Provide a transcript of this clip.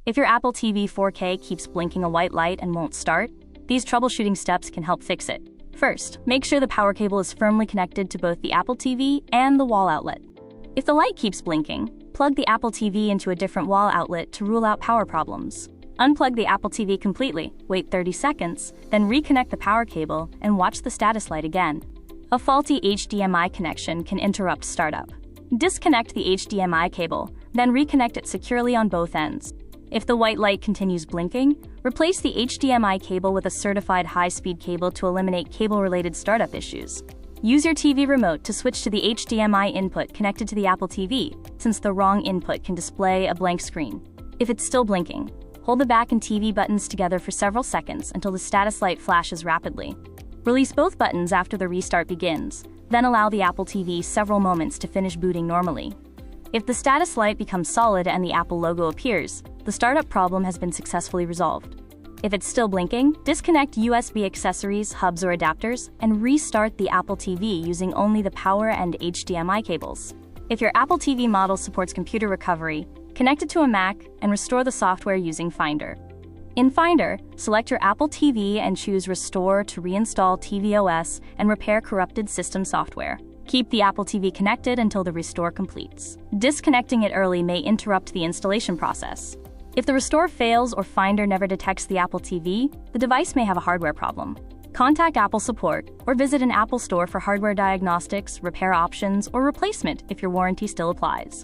If your Apple TV 4K keeps blinking a white light and won't start, these troubleshooting steps can help fix it. First, make sure the power cable is firmly connected to both the Apple TV and the wall outlet. If the light keeps blinking, plug the Apple TV into a different wall outlet to rule out power problems. Unplug the Apple TV completely, wait 30 seconds, then reconnect the power cable and watch the status light again. A faulty HDMI connection can interrupt startup. Disconnect the HDMI cable, then reconnect it securely on both ends. If the white light continues blinking, replace the HDMI cable with a certified high-speed cable to eliminate cable-related startup issues. Use your TV remote to switch to the HDMI input connected to the Apple TV, since the wrong input can display a blank screen. If it's still blinking, hold the back and TV buttons together for several seconds until the status light flashes rapidly. Release both buttons after the restart begins, then allow the Apple TV several moments to finish booting normally. If the status light becomes solid and the Apple logo appears, the startup problem has been successfully resolved. If it's still blinking, disconnect USB accessories, hubs, or adapters, and restart the Apple TV using only the power and HDMI cables. If your Apple TV model supports computer recovery, connect it to a Mac and restore the software using Finder. In Finder, select your Apple TV and choose Restore to reinstall tvOS and repair corrupted system software. Keep the Apple TV connected until the restore completes. Disconnecting it early may interrupt the installation process. If the restore fails or Finder never detects the Apple TV, the device may have a hardware problem. Contact Apple support or visit an Apple store for hardware diagnostics, repair options, or replacement if your warranty still applies.